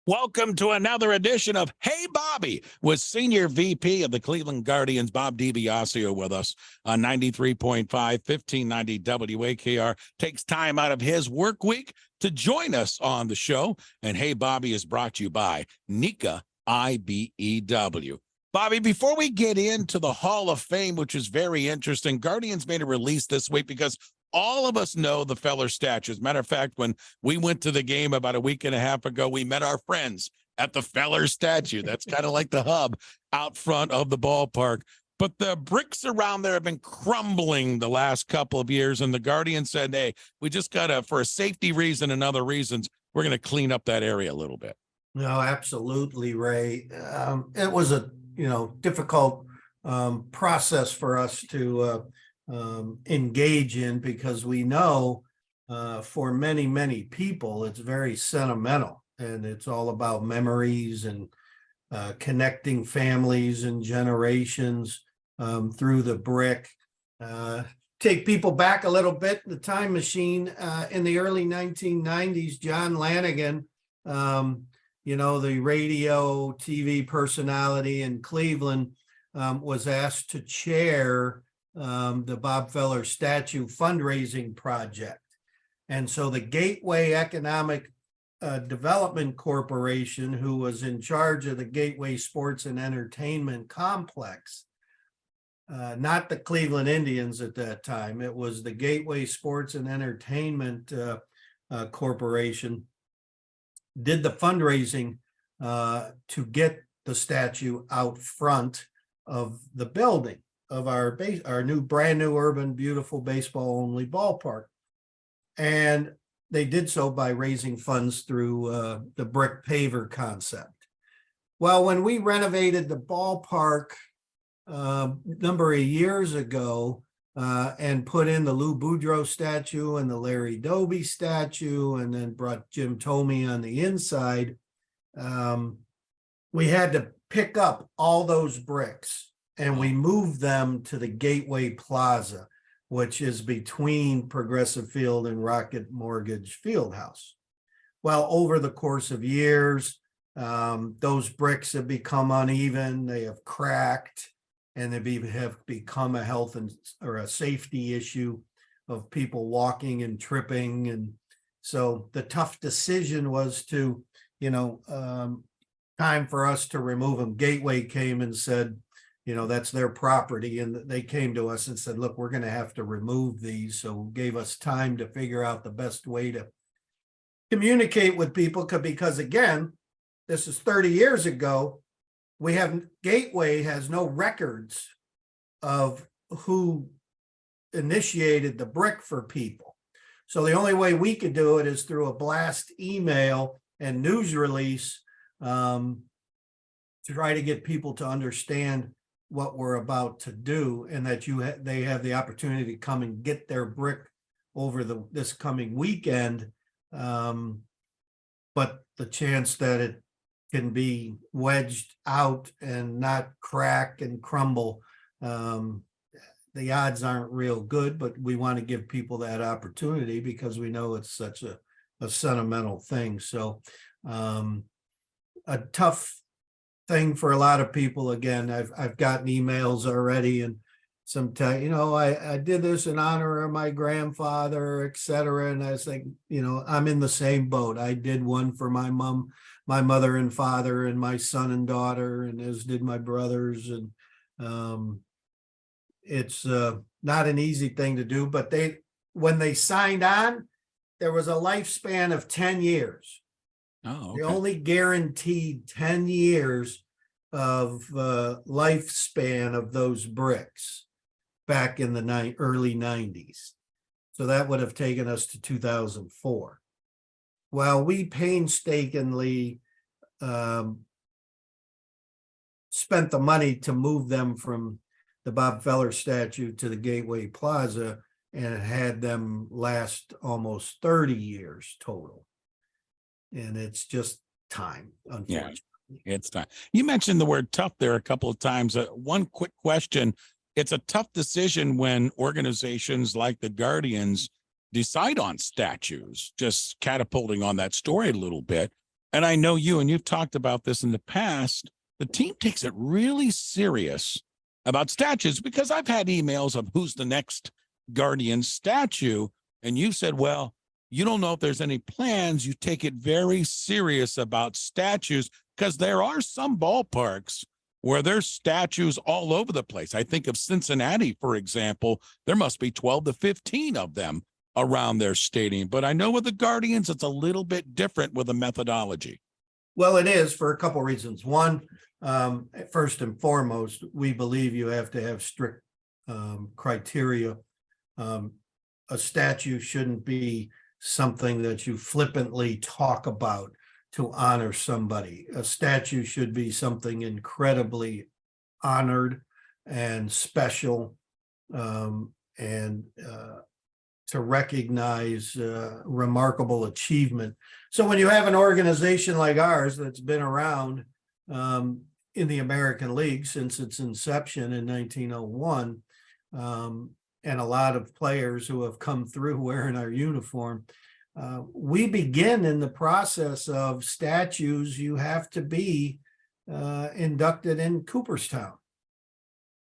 Welcome to another edition of Hey Bobby with Senior VP of the Cleveland Guardians, Bob DiBiasio, with us on 93.5, 1590 WAKR. Takes time out of his work week to join us on the show. And Hey Bobby is brought to you by Nika IBEW. Bobby, before we get into the Hall of Fame, which is very interesting, Guardians made a release this week because all of us know the Feller statue. As a matter of fact, when we went to the game about a week and a half ago, we met our friends at the Feller statue. That's kind of like the hub out front of the ballpark. But the bricks around there have been crumbling the last couple of years, and the Guardians said, hey, we just got to, for a safety reason and other reasons, we're going to clean up that area a little bit. No, absolutely, Ray. It was a difficult process for us to engage in, because we know for many people it's very sentimental, and it's all about memories and connecting families and generations through the brick. Take people back a little bit, the time machine, in the early 1990s, John Lanigan, the radio TV personality in Cleveland, was asked to chair the Bob Feller statue fundraising project. And so the Gateway Economic Development Corporation, who was in charge of the Gateway Sports and Entertainment Complex, not the Cleveland Indians at that time, it was the Gateway Sports and Entertainment Corporation, did the fundraising to get the statue out front of the building of our brand new urban, beautiful baseball only ballpark. And they did so by raising funds through the brick paver concept. Well, when we renovated the ballpark a number of years ago and put in the Lou Boudreau statue and the Larry Doby statue, and then brought Jim Thome on the inside, we had to pick up all those bricks and we moved them to the Gateway Plaza, which is between Progressive Field and Rocket Mortgage Fieldhouse. Well, over the course of years, those bricks have become uneven, they have cracked, and they have become a health or a safety issue of people walking and tripping. And so the tough decision was to, time for us to remove them. Gateway came and said, that's their property. And they came to us and said, look, we're going to have to remove these. So gave us time to figure out the best way to communicate with people, because again, this is 30 years ago. Gateway has no records of who initiated the brick for people. So the only way we could do it is through a blast email and news release to try to get people to understand what we're about to do, and that they have the opportunity to come and get their brick over this coming weekend. But the chance that it can be wedged out and not crack and crumble, the odds aren't real good, but we want to give people that opportunity because we know it's such a sentimental thing. So a tough thing for a lot of people. Again, I've gotten emails already, and sometimes, I did this in honor of my grandfather, etc. And I was like, I'm in the same boat. I did one for my mom, my mother and father, and my son and daughter, and as did my brothers. And it's not an easy thing to do, but when they signed on, there was a lifespan of 10 years. Oh, okay. They only guaranteed 10 years of lifespan of those bricks back in the early 90s. So that would have taken us to 2004. Well, we painstakingly spent the money to move them from the Bob Feller statue to the Gateway Plaza, and had them last almost 30 years total. And it's just time, unfortunately. Yeah, it's time. You mentioned the word tough there a couple of times. One quick question. It's a tough decision when organizations like the Guardians decide on statues, just catapulting on that story a little bit. And I know you, and you've talked about this in the past, the team takes it really serious about statues, because I've had emails of who's the next Guardian statue. And you said, well, you don't know if there's any plans. You take it very serious about statues, because there are some ballparks where there's statues all over the place. I think of Cincinnati, for example, there must be 12 to 15 of them around their stadium. But I know with the Guardians, it's a little bit different with the methodology. Well, it is for a couple reasons. One, first and foremost, we believe you have to have strict criteria. A statue shouldn't be something that you flippantly talk about to honor somebody. A statue should be something incredibly honored and special, and to recognize remarkable achievement. So when you have an organization like ours that's been around in the American League since its inception in 1901, and a lot of players who have come through wearing our uniform, we begin in the process of statues. You have to be inducted in Cooperstown,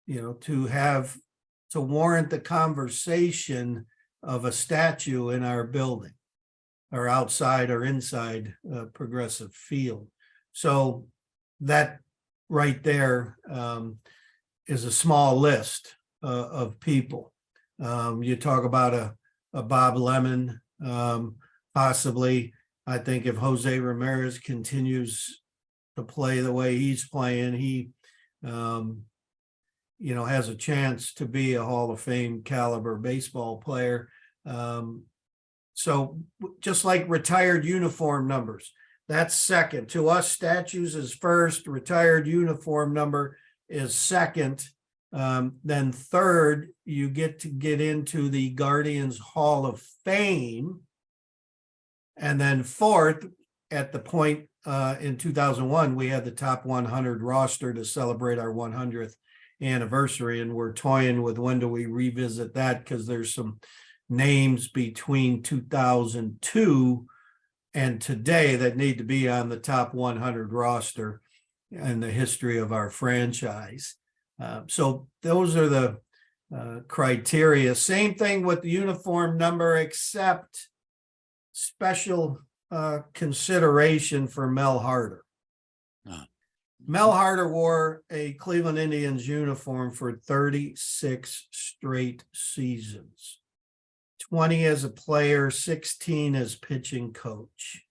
to warrant the conversation of a statue in our building, or outside or inside Progressive Field. So that right there is a small list of people. You talk about a Bob Lemon, possibly. I think if Jose Ramirez continues to play the way he's playing, he has a chance to be a Hall of Fame caliber baseball player. So just like retired uniform numbers, that's second. To us, statues is first, retired uniform number is second. Then third, you get into the Guardians Hall of Fame. And then fourth, at the point in 2001, we had the top 100 roster to celebrate our 100th anniversary. And we're toying with when do we revisit that, because there's some names between 2002 and today that need to be on the top 100 roster in the history of our franchise. So those are the criteria. Same thing with the uniform number, except special consideration for Mel Harder. Mel Harder wore a Cleveland Indians uniform for 36 straight seasons, 20 as a player, 16 as pitching coach.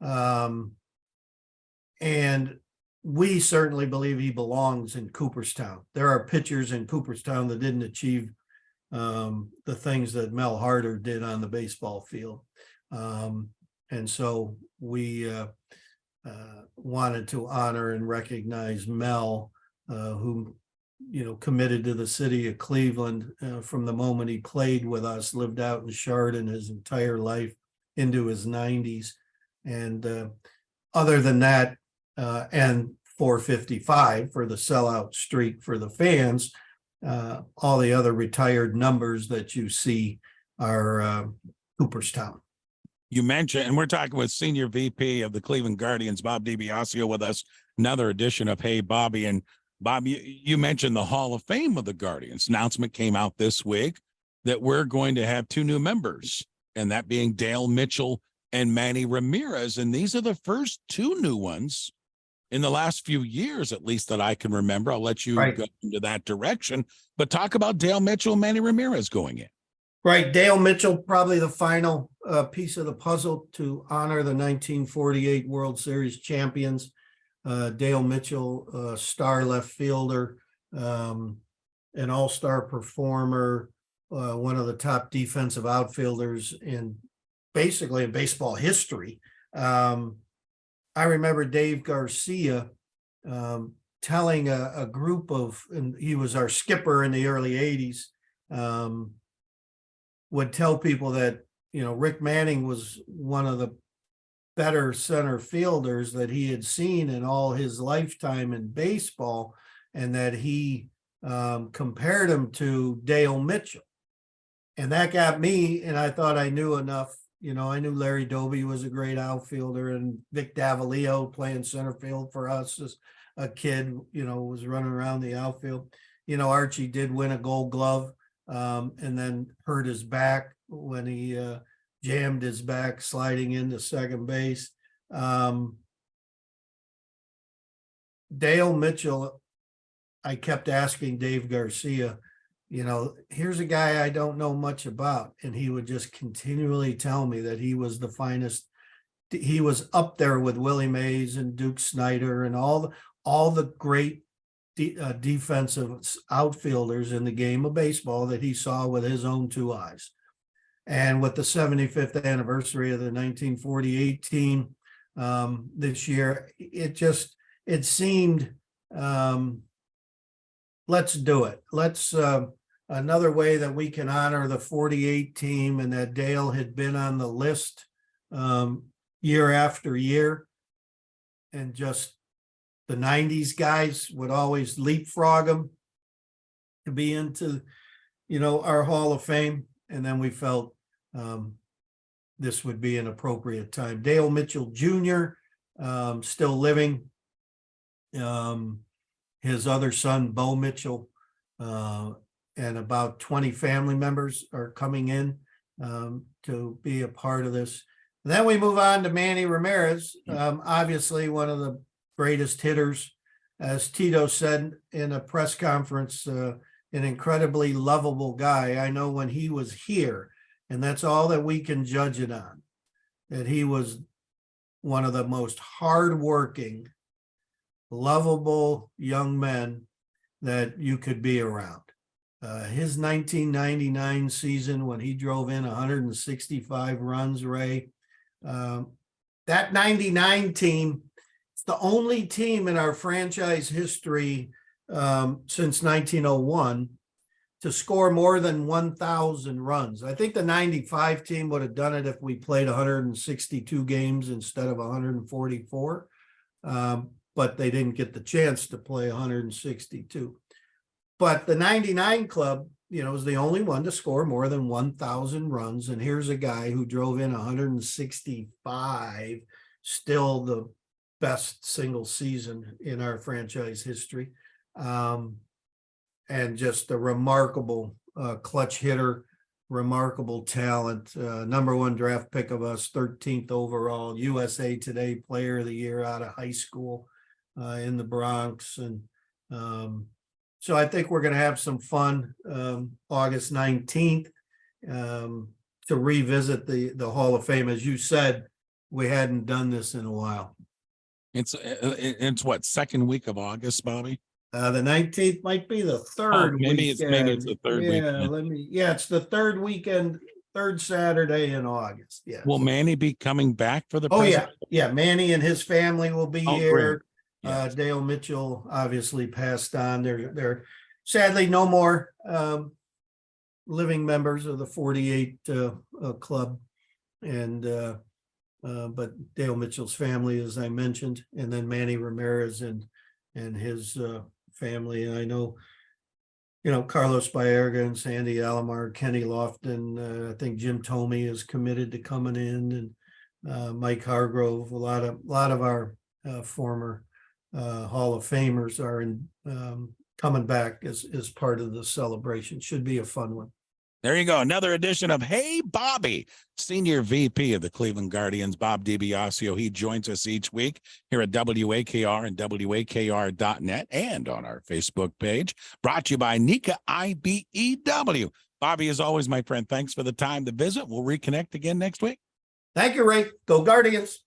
And we certainly believe he belongs in Cooperstown. There are pitchers in Cooperstown that didn't achieve the things that Mel Harder did on the baseball field. And so we wanted to honor and recognize Mel, who, committed to the city of Cleveland from the moment he played with us, lived out in Chardon his entire life into his 90s. And other than that, and 455 for the sellout streak for the fans, all the other retired numbers that you see are Cooperstown. You mentioned, and we're talking with Senior VP of the Cleveland Guardians, Bob DiBiasio, with us, another edition of Hey Bobby. And Bob, you mentioned the Hall of Fame of the Guardians. Announcement came out this week that we're going to have 2 new members, and that being Dale Mitchell and Manny Ramirez. And these are the first 2 new ones in the last few years, at least that I can remember. I'll let you go into that direction, but talk about Dale Mitchell and Manny Ramirez going in. Right. Dale Mitchell, probably the final piece of the puzzle to honor the 1948 World Series champions. Dale Mitchell, star left fielder, an all-star performer, one of the top defensive outfielders in baseball history. I remember Dave Garcia telling a group of, and he was our skipper in the early 80s, would tell people that, Rick Manning was one of the better center fielders that he had seen in all his lifetime in baseball, and that he compared him to Dale Mitchell. And that got me, and I thought I knew enough I knew Larry Doby was a great outfielder, and Vic Davalio playing center field for us as a kid, was running around the outfield. Archie did win a Gold Glove, and then hurt his back when he jammed his back sliding into second base. Dale Mitchell, I kept asking Dave Garcia, here's a guy I don't know much about. And he would just continually tell me that he was the finest. He was up there with Willie Mays and Duke Snyder and all the great defensive outfielders in the game of baseball that he saw with his own two eyes. And with the 75th anniversary of the 1948 team this year, it seemed, let's do it. Let's another way that we can honor the 48 team, and that Dale had been on the list year after year, and just the 90s guys would always leapfrog him to be into, our Hall of Fame. And then we felt this would be an appropriate time. Dale Mitchell Jr., still living. His other son, Bo Mitchell, and about 20 family members are coming in to be a part of this. And then we move on to Manny Ramirez, obviously one of the greatest hitters, as Tito said in a press conference, an incredibly lovable guy. I know when he was here, and that's all that we can judge it on, that he was one of the most hardworking, lovable young men that you could be around. His 1999 season, when he drove in 165 runs, Ray, that 99 team, it's the only team in our franchise history since 1901 to score more than 1,000 runs. I think the 95 team would have done it if we played 162 games instead of 144. But they didn't get the chance to play 162. But the 99 club, was the only one to score more than 1,000 runs. And here's a guy who drove in 165, still the best single season in our franchise history. And just a remarkable clutch hitter, remarkable talent, number one draft pick of us, 13th overall, USA Today Player of the Year out of high school in the Bronx. And so I think we're going to have some fun August 19th to revisit the Hall of Fame. As you said, we hadn't done this in a while. It's what, second week of August, Bobby? The 19th might be the third maybe weekend. It's the third weekend. It's the third weekend, third Saturday in August. Yeah. Will Manny be coming back for the Yeah. Manny and his family will be here. Yeah. Dale Mitchell obviously passed on. They're sadly no more living members of the 48 club. And but Dale Mitchell's family, as I mentioned, and then Manny Ramirez and his family. And I know, Carlos Baerga and Sandy Alomar, Kenny Lofton. I think Jim Thome is committed to coming in, and Mike Hargrove. A lot of our former Hall of Famers are coming back as part of the celebration. Should be a fun one. There you go. Another edition of Hey Bobby, Senior VP of the Cleveland Guardians, Bob DiBiasio. He joins us each week here at WAKR and WAKR.net and on our Facebook page. Brought to you by Nika IBEW. Bobby, as always, my friend, thanks for the time to visit. We'll reconnect again next week. Thank you, Ray. Go Guardians.